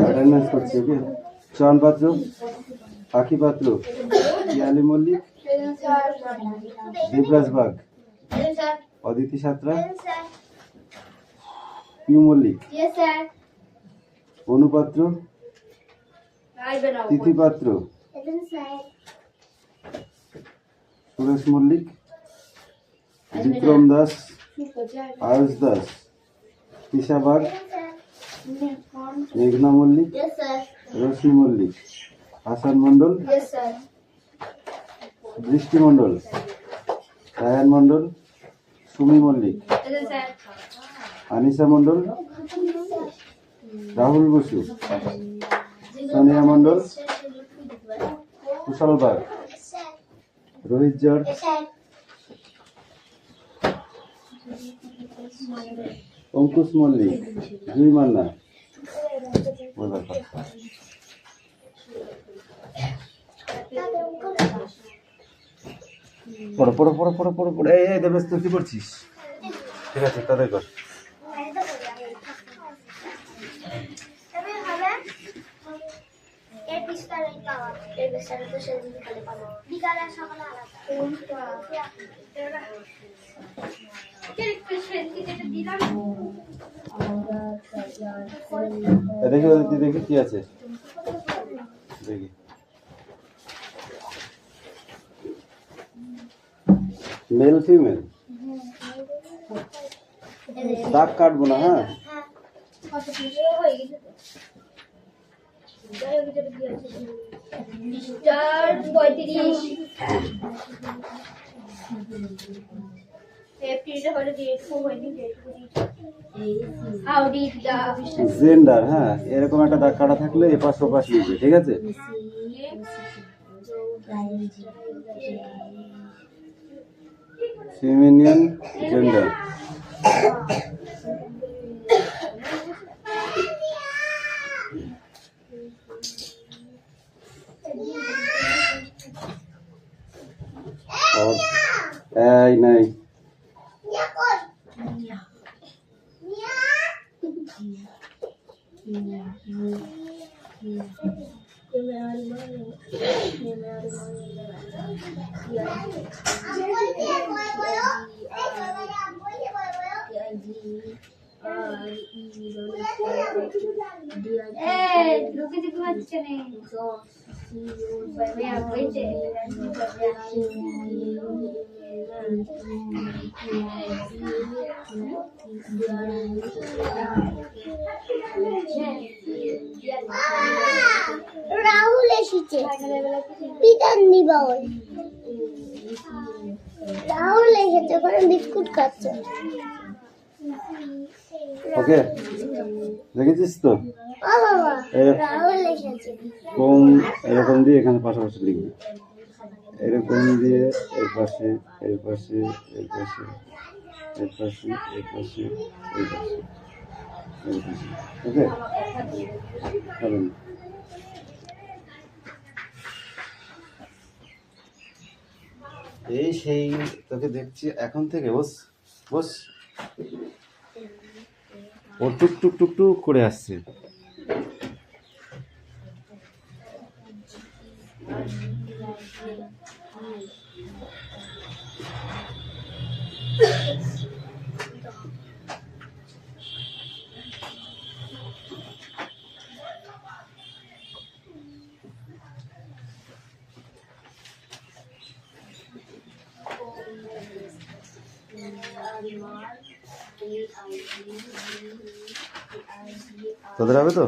Attendance করছি ওকে। চয়ন পাত্র, পাখি পাত্র, পিয়ালি মল্লিক, দেবরাজ বাগ, অদিতি সাঁতরা, পিউ মল্লিক, অনুপাত্র, তিথি পাত্র, সুরেশ মল্লিক, বিক্রম দাস, আয়ুষ দাস, তিশা বাগ, মেঘনা মল্লিক, রশ্মি মল্লিক, হাসান মন্ডল, দৃষ্টি মন্ডল, রায়ান মন্ডল, সুমি মল্লিক, আনিসা মন্ডল, রাহুল বসু, সোনিয়া মন্ডল, কুশল বাগ, রোহিত জট, অঙ্কুশ মল্লিক, জুই মান্না। পড়ো পড়ো পড়ো পড়ো পড়ো পড়ো। এই দেবেশ তুই কি করছিস? ঠিক আছে তাদের কর। দেখি দেখি কি আছে দেখি। মেল ফিমেল দাগ কাটবো না। হ্যাঁ জেন্ডার, হ্যাঁ এরকম একটা দাগ কাটা থাকলে এপাশ ওপাশ লিখবে, ঠিক আছে। ফিমেনিয়ান জেন্ডার, এই নাই রাহুল এসেছে পিতান্নি বাউল। রাহুল এসেছে ওখানে বিস্কুট খাচ্ছে। ওকে দেখেছিস তো? রাহুল এসেছে কম এরকম দিয়ে এখানে পাশাপাশি লিখবি, এরকম দিয়ে এর পাশে এর পাশে এর পাশে এর পাশে এর পাশে এর পাশে এর পাশে। ওকে চলুন এই সেই তোকে দেখছি এখন থেকে। বস বস, ও টুক টুক টুক টুক করে আসছে। তোদের হবে তো?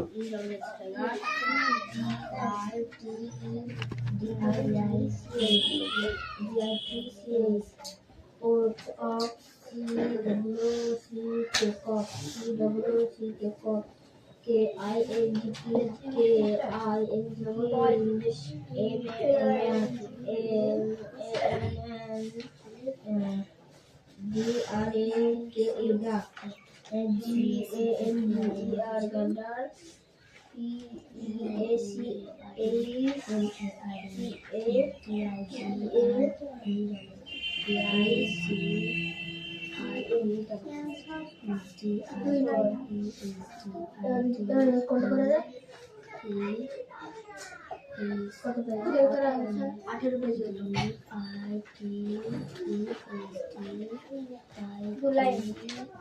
GANDR গান্ডার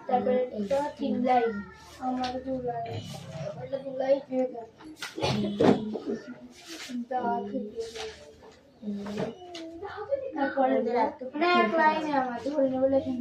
তারপরে তিন লাইন আমার দু লাইন তারপরে এক লাইনে আমার ধরে নেবো লেখেন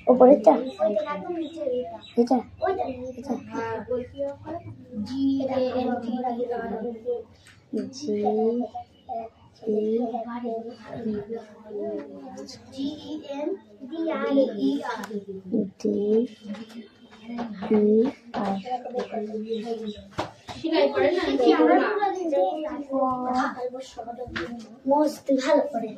ওপরেরটা এটা মস্ত ভালো করে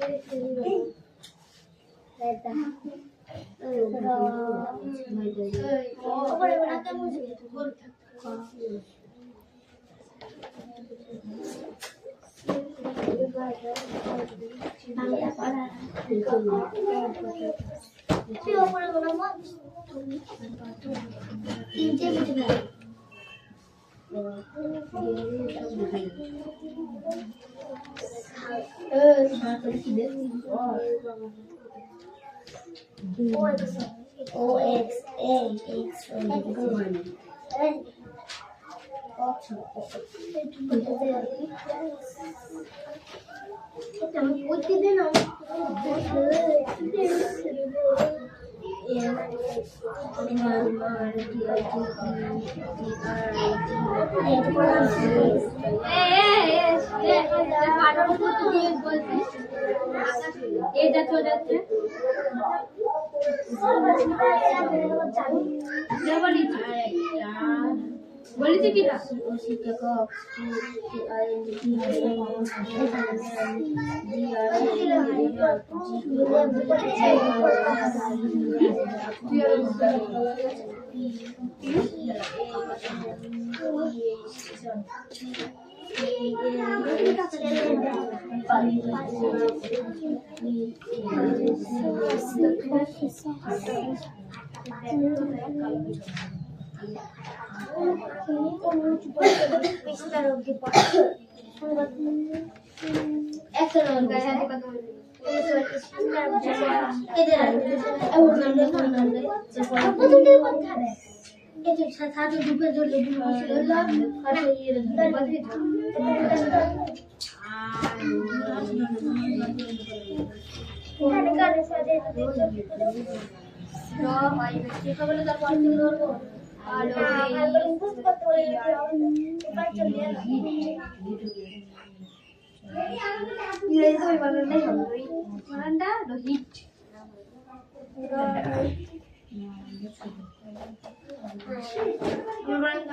বলেছি কি না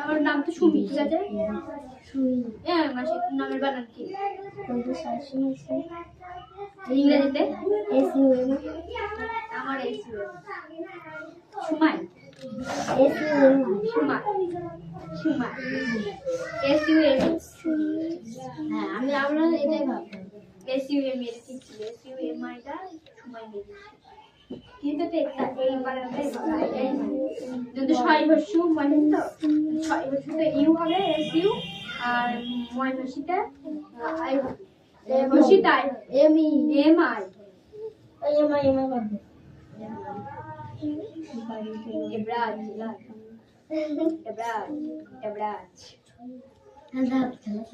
আমার নাম তো সুমি, ঠিক আছে? হ্যাঁ, মাসির নামের বানান কি? ইংরেজিতে আমার সুমাই, সুমাই, হ্যাঁ, আমি আমরা এটাই ভাবতাম SUM এর ঠিক ছিল, SUMI টা সুমাই কিন্তু এই বানানটাই যদি ছয় বর্ষ মানে তো ছয় বর্ষতে ইউ হবে SU আর ময় বর্ষিটা আই বর্ষিটা MI করবে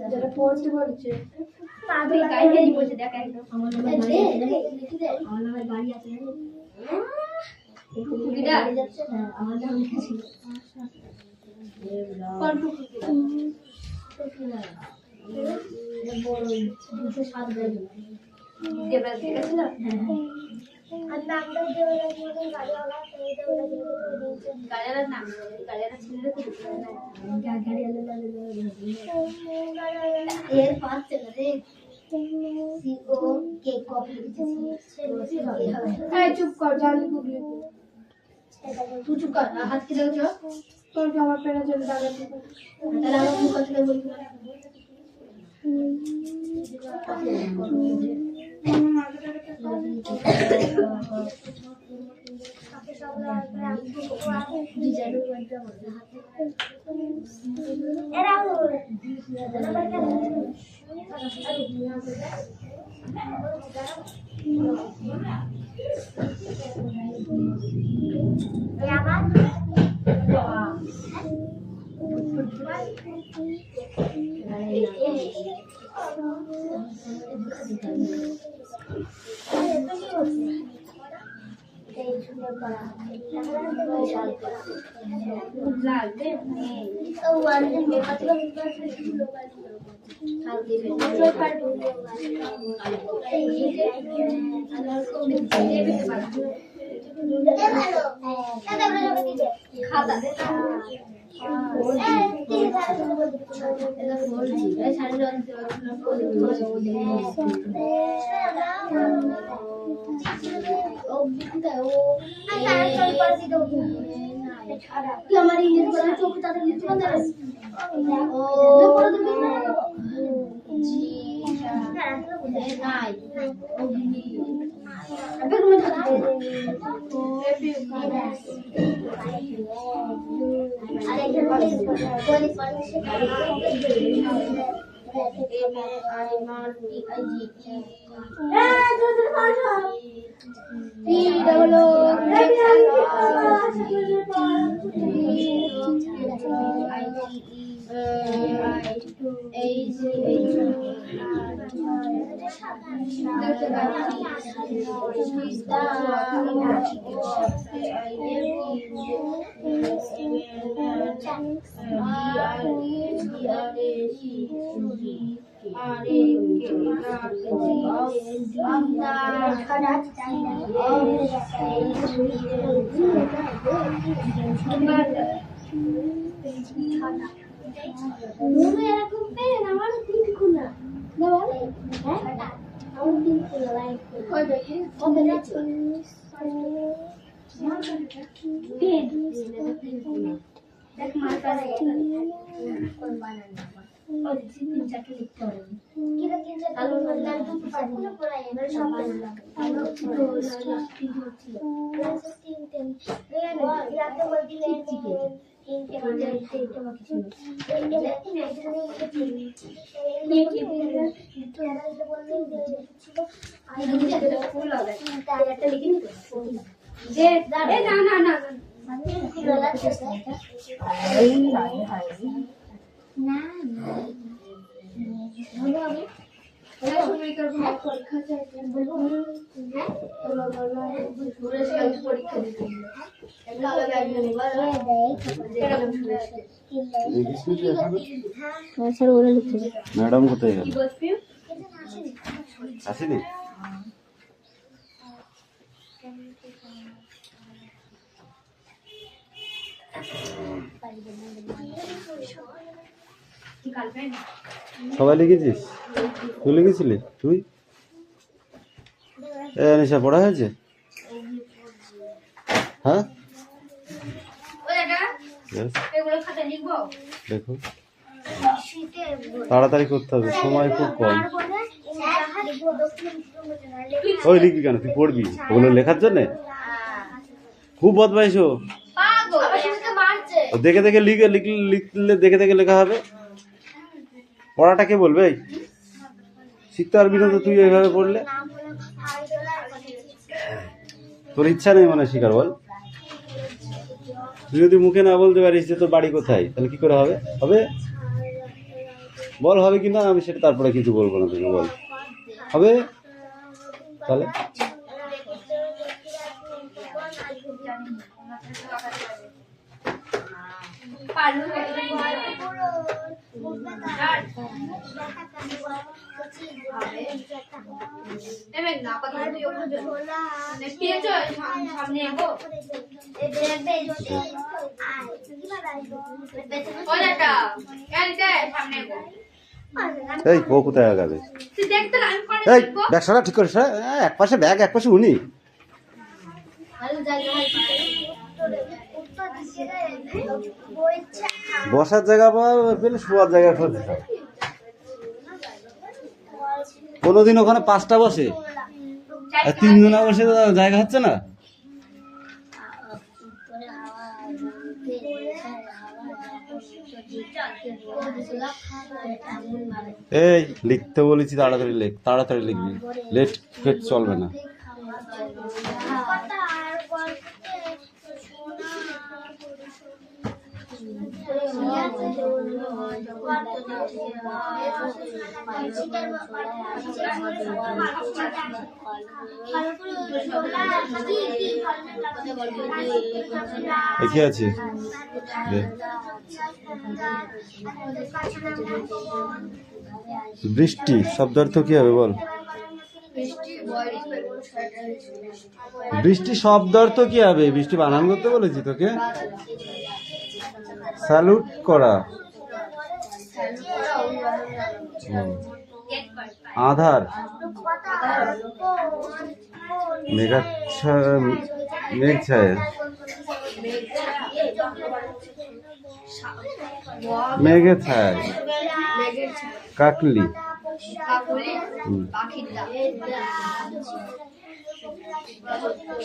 যারা পড়তে বলছে তাদের গাড়ি বলছে দেখ একদম আমার গাড়ি আছে আমার নাম লিখেছিল চুপ কর জানি গুগলি তুই চুপ কর হাত কি দেখছো তোর জামা পেরা চলে যাবে তাহলে আমার মুখ থেকে বলবি আমার ইংরেজি বলা চোখ তাদের লিখতে পারে ও জি নাই অগ্নি আবে তুমি ধরে আরে এখানে বলি পারমিশন ম্যাডাম কোথায় গেল? আসেনি? সবাই লিখেছিস? তুই লিখেছিলি? তুই নিশা পড়া হয়েছে? হ্যাঁ, দেখো তাড়াতাড়ি করতে হবে, সময় খুব কম। ওই লিখবি কেন? তুই পড়বি ওগুলো লেখার জন্য? খুব বদমাইশ ও। দেখে দেখে লিখলে দেখে দেখে লেখা হবে। পড়াটা কে বলবে? শিখতে পারবি না তো তুই এইভাবে পড়লে? তোর ইচ্ছা নেই মানে শিখার, বল? তুই যদি মুখে না বলতে পারিস যে তোর বাড়ি কোথায়, তাহলে কি করে হবে? হবে? বল হবে কি না, আমি সেটা তারপরে কিছু বলবো না, তোকে বল হবে তাহলে। এই ও কোথায় আগাবে? এই ব্যাগ সারা ঠিক করে, এক পাশে ব্যাগ এক পাশে উনি। বসার জায়গা পেলে শোয়ার জায়গা খুঁজতে হবে। কোনোদিন ওখানে 5টা বসে আর 3 জনা বসে জায়গা হচ্ছে না। এই লিখতে বলেছি তাড়াতাড়ি লেখ, তাড়াতাড়ি লিখবি, লেট ফেট চলবে না। কি আছে? বৃষ্টি শব্দার্থ কি হবে বল? বৃষ্টি শব্দার্থ কি হবে? বৃষ্টি বানান করতে বলেছি তোকে। স্যালুট করা, আধার, মেঘ ছায়া, মেঘের ছায়, কাকলি,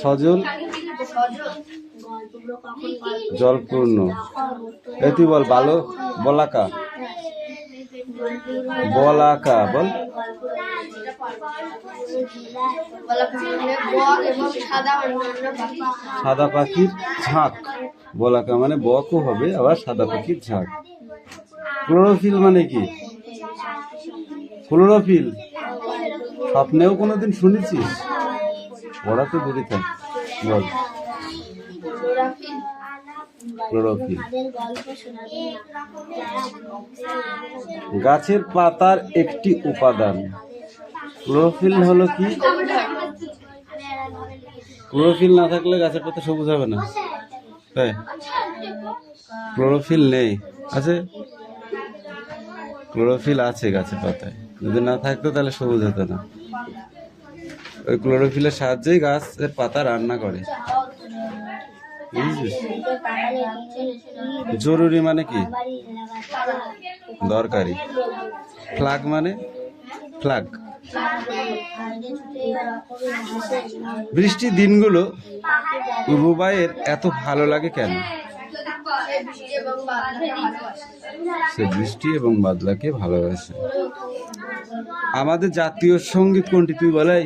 সজল, জলপূর্ণ। এই তুই বল, ভালো বলাকা, বলাকা বল। বলা মানে বক এবং সাদা অন্যান্য পাখি। সাদা পাখির ঝাঁক। বলাকা মানে বকও হবে, আবার সাদা পাখির ঝাঁক। ক্লোরোফিল মানে কি? ক্লোরোফিল স্বপ্নেও কোনোদিন শুনেছিস? পড়া তো দূরে থাক, বল। ক্লোরোফিল গাছের পাতার একটি উপাদান। ক্লোরোফিল হলো কি? ক্লোরোফিল না থাকলে গাছের পাতা সবুজ হবে না, তাই ক্লোরোফিল নেই। আছে? ক্লোরোফিল আছে গাছের পাতায়, যদি না থাকতো তাহলে সবুজ হতো না। ওই ক্লোরোফিলের সাহায্যেই গাছের পাতা রান্না করে, বুঝেছিস? জরুরি মানে কি? দরকারি। ফ্লাগ মানে? ফ্লাগ। বৃষ্টির দিনগুলো রুবাইয়ের এত ভালো লাগে কেন? সে বৃষ্টি এবং বাদলাকে ভালোবাসে। আমাদের জাতীয় সঙ্গীত কোনটি তুই বলাই?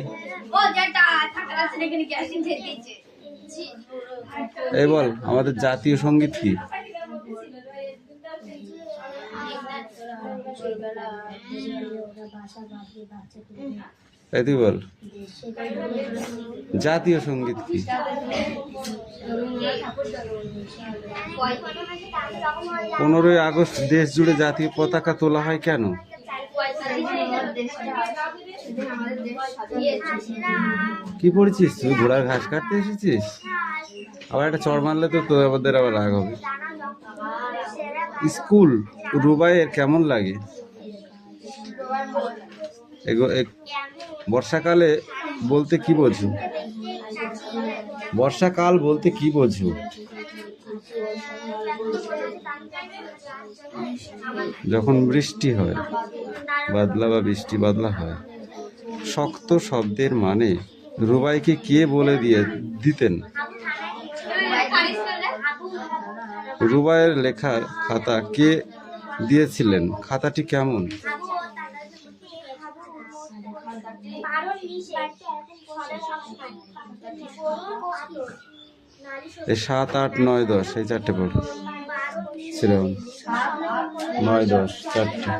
এই বল, আমাদের জাতীয় সঙ্গীত কি? এই তুই বল, জাতীয় সঙ্গীত কি? 15ই আগস্ট দেশ জুড়ে জাতীয় পতাকা তোলা হয় কেন? কি পড়েছিস তুই? ঘোড়ার ঘাস কাটতে এসেছিস? আবার একটা চড় মারলে তো আমাদের আবার রাগ হবে। স্কুল রুবাইয়ের কেমন লাগে? বর্ষাকালে বলতে কি বোঝো? বর্ষাকাল বলতে কি বোঝো? যখন বৃষ্টি হয়, বাদলা বা বৃষ্টি বাদলা হয়। শক্ত শব্দের মানে রুবাইকে কে বলে দিতেন? রুবাইয়ের লেখার খাতা কে দিয়েছিলেন? খাতাটি কেমন? 7, 8, 9, 10 এই চারটে পড়। শ্রীরাম 9, 10 চারটে।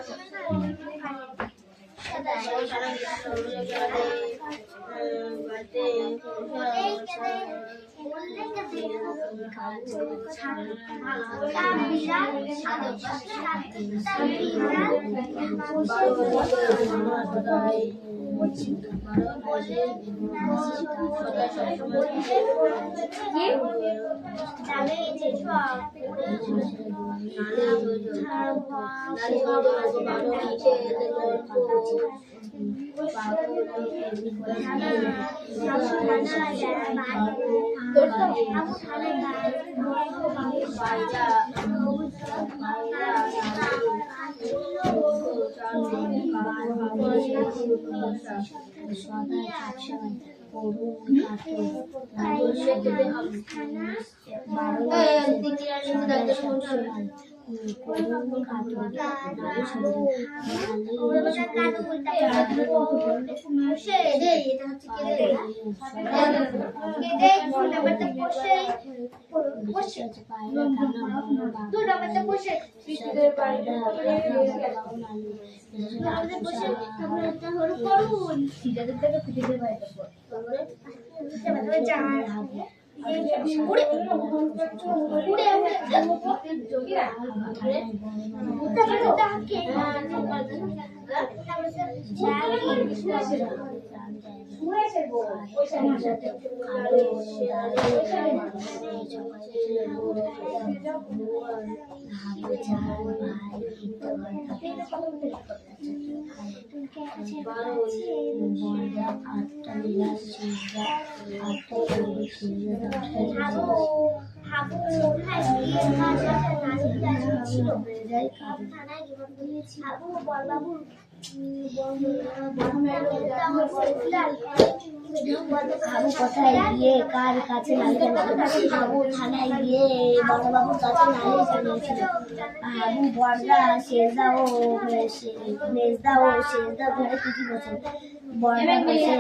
হাবু কোথায় গিয়ে কার কাছে নালিশ ছিল হাবু বড়বাবু হাবু কোথায় গিয়ে কার কাছে হাবু থানায় গিয়ে বড়বাবুর কাছে নালিশ জানিয়েছিল হাবু বড়দা শেষদা ও মেজদা ও শেষদা ধরে কিছু বছর বড়দা বসে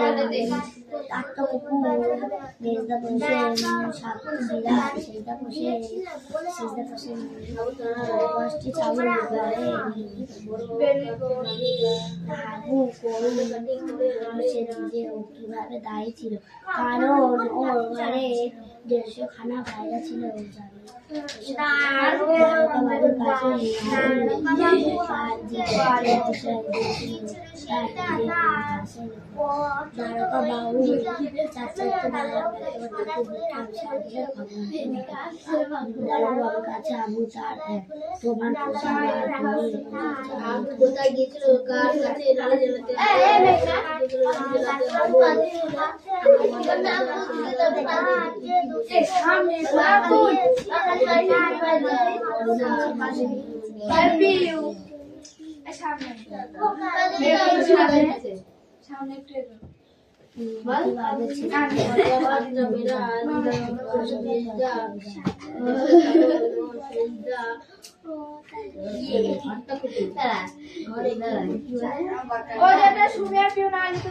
আটটা কুকুর মেজদা বসে সাতটা বিড়াল শেষদা বসে দশটি ছাগল হাবু করুন সে নিজে ও কিভাবে দায়ী ছিল কারণ ওর ঘরে 150 খানা পায়রা ছিল কাছে আবু তার তোমার কোথায় গিয়েছিল কার কাছে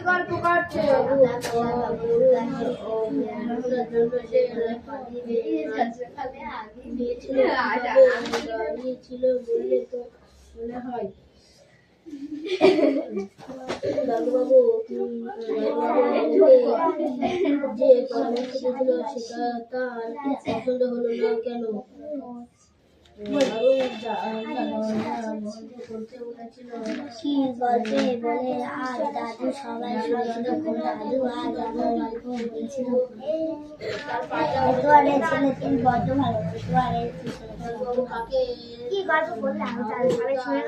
গল্প করছে ছিল বললে তো মনে হয় দাদুবাবু যে পরামর্শ দিয়েছিল সেটা তার পছন্দ হলো না কেন কি গল্পে বলে আর দাদু সবাই শুনেছিল দাদু আর দাদু গল্প বলছিল ছেলে তুমি বড্ড ভালো কি গল্প বললে সবাই শুনে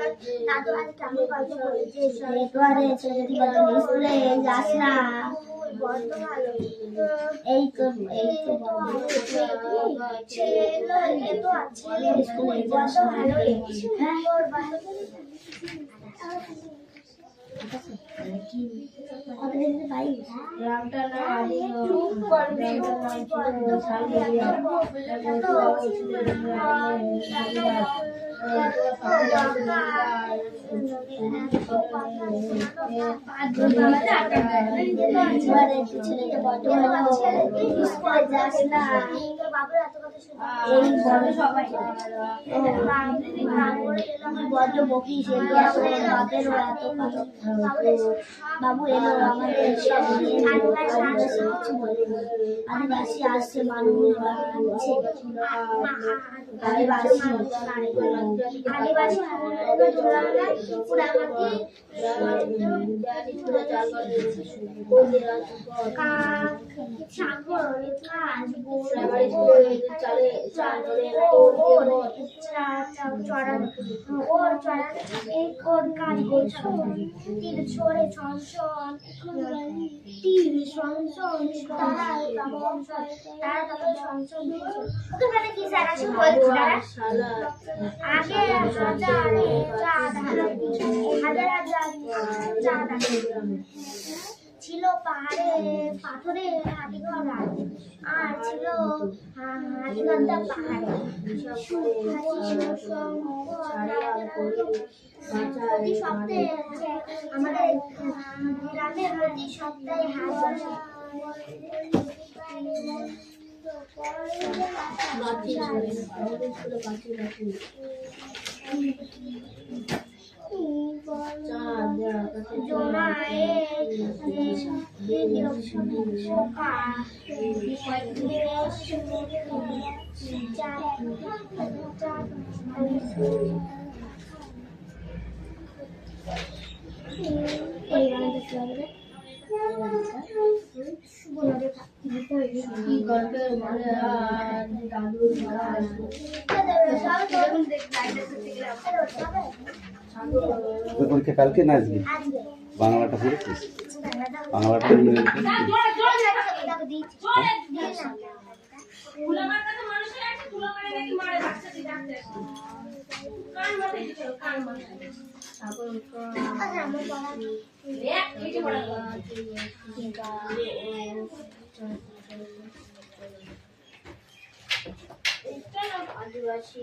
দাদু আর কেমন গল্প বলেছে স্কুলে যাস না বড্ড ভালো এই তো স্কুলে যাস ভালো বাবু এলো আমাদের আদিবাসী আসছে মানুষ আদিবাসী ছিল পাহাড়ে পাথরে হাতিঘর আর ছিল হাতিঘরটা পাহাড়ে প্রতি সপ্তাহে আমাদের গ্রামে প্রতি সপ্তাহে হাট বসে পরীক্ষা কালকে না আজকে বাংলাটা পড়েছিস বাংলাটা আদিবাসী